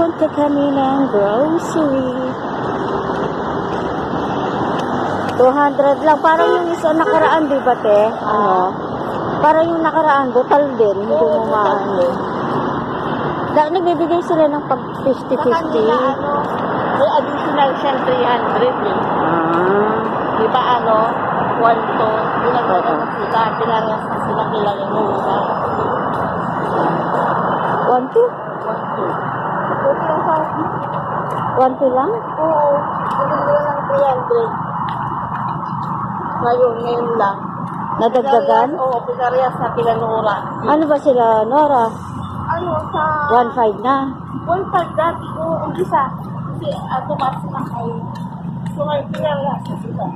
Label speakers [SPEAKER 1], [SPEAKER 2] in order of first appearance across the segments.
[SPEAKER 1] Pupunta kami ng grocery. 200 lang. Parang yung isa nakaraan, di ba, te? Ano? Parang yung nakaraan, butal din. Hindi mo maano. Nagbibigay sila ng pag 50-50.
[SPEAKER 2] Sa kanila, may additional siyang 300 eh. Di ba ano? 1 to. Pinagano sila. Pinangas na sila kailangan mo.
[SPEAKER 1] 1-2? 1-2 lang?
[SPEAKER 2] Oo. Pinagano ng 300. Ngayon lang.
[SPEAKER 1] Nadagdagan?
[SPEAKER 2] Oo, pinarehas na pinanura.
[SPEAKER 1] Ano ba sila, Nora?
[SPEAKER 2] Ano sa...
[SPEAKER 1] 1.5 na.
[SPEAKER 2] 1.5 dati ko umpisa. Kasi tumas na kayo. So ngayon pinarehas na sila.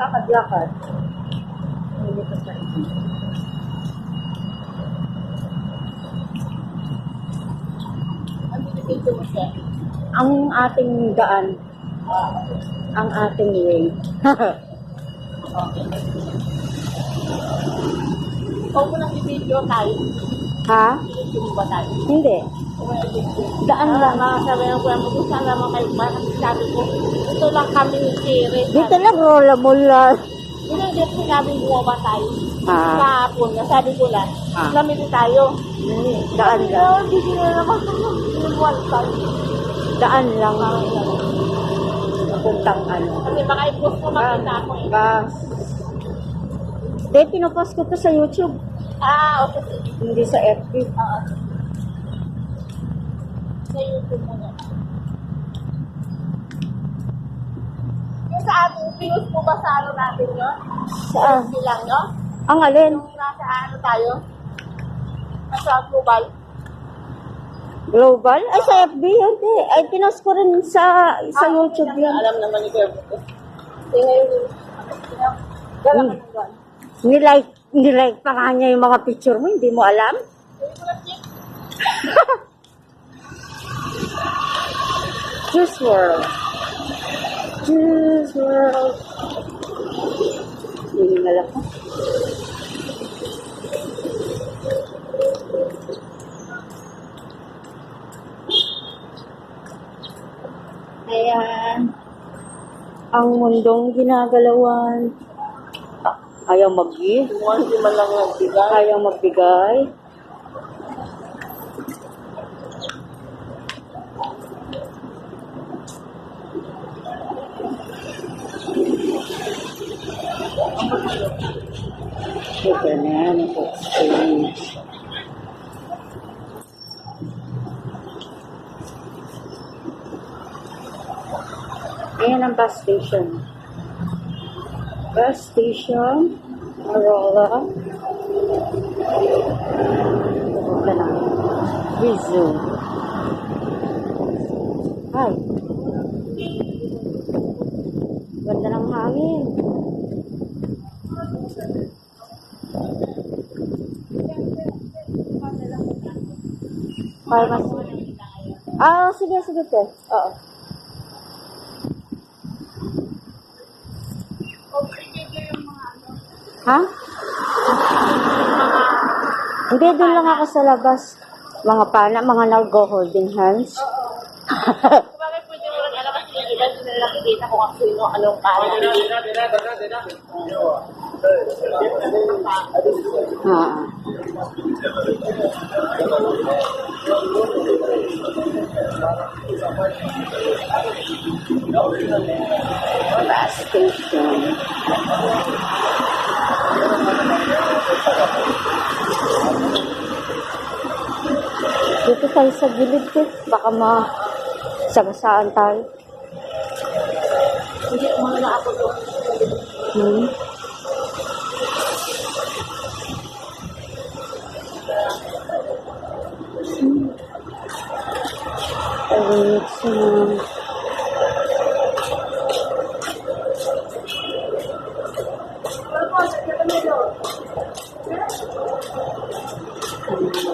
[SPEAKER 1] Lakad-lakad. Hindi pa sa ito.
[SPEAKER 2] Ang binibigyo mo siya.
[SPEAKER 1] Ang ating daan. Ang ating way.
[SPEAKER 2] Okay. Ikaw mo nang i-video tayo.
[SPEAKER 1] Ha?
[SPEAKER 2] I-video mo ba tayo?
[SPEAKER 1] Hindi. Daan lang.
[SPEAKER 2] Sabi ng kuya mo, gusto naman kayo ba? Kasi sabi ko, ito lang kami ni Siri.
[SPEAKER 1] Dito lang, rola mula.
[SPEAKER 2] Yun ang dito sinabi bumaba tayo. Kahapon, sabi ko lang, lamili tayo.
[SPEAKER 1] Daan lang.
[SPEAKER 2] Hindi na naman ito.
[SPEAKER 1] Daan lang. Napuntang ano.
[SPEAKER 2] Kasi baka i-post ko makita ako eh.
[SPEAKER 1] Bas. Hindi, pinupost ko to sa YouTube.
[SPEAKER 2] Okay.
[SPEAKER 1] Hindi sa FB.
[SPEAKER 2] Sa YouTube mo na. Yung sa ating pinost mo ba sa ano natin yun?
[SPEAKER 1] Saan?
[SPEAKER 2] Bilang no?
[SPEAKER 1] Ang alin?
[SPEAKER 2] Yung nasa ano tayo? Nasa global?
[SPEAKER 1] Global? Ay, sa FB yun. Ay, pinost ko rin sa YouTube yun.
[SPEAKER 2] Alam naman ni Kuya Buko. Ngayon, gala ka ng gala.
[SPEAKER 1] Nilike pa nga niya yung mga picture mo, hindi mo alam? Juice World. Juice World. Hihingal ako. Ayan. Ang mundong ginagalawan. Ayaw mag-give.
[SPEAKER 2] Hindi man lang nagbigay.
[SPEAKER 1] Ayaw magbigay. Ito na yan. Ayan ang bus station. Bus station. Arola. Ito na. Rizzo. Ay. Ganda ng hangin. Pharmacy. Sige, te. Oo. Ha? Hindi, doon lang ako sa labas. Mga pana, mga nag-holding hands.
[SPEAKER 2] Bakit pwede mo lang alam kasi yung iba hindi nila nakikita kung ako sino, anong parang.
[SPEAKER 1] Bus station. Dito tayo sa gilid, baka masagasaan tayo.
[SPEAKER 2] Hindi mo na ako doon.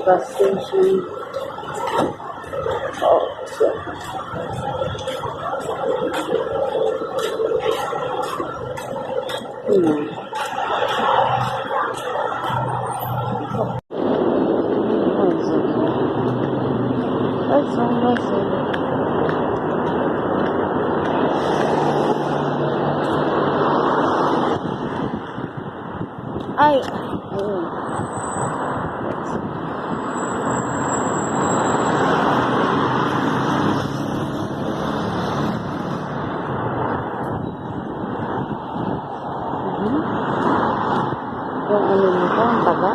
[SPEAKER 1] Bus station. Ay, ayun. Yung ano nito, ang taga.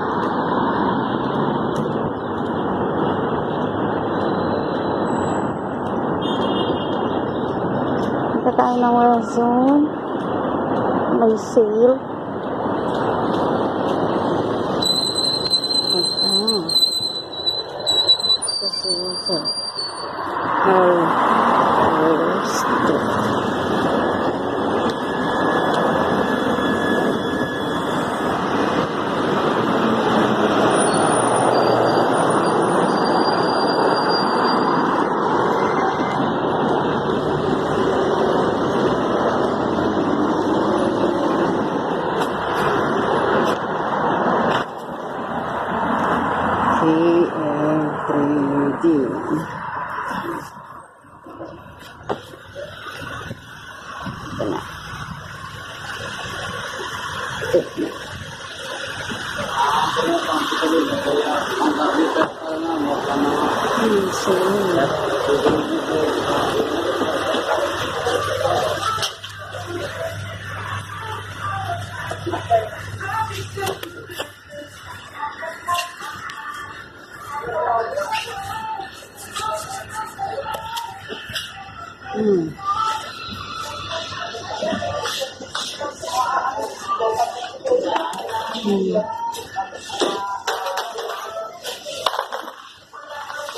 [SPEAKER 1] Punta tayo ng Wellzone. May sale. Sa sale. CM3D. Ito na. Ito na.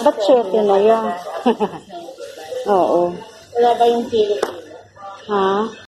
[SPEAKER 1] Ba't 7 na yan? Oo.
[SPEAKER 2] Wala ba yung kilo?
[SPEAKER 1] Ha?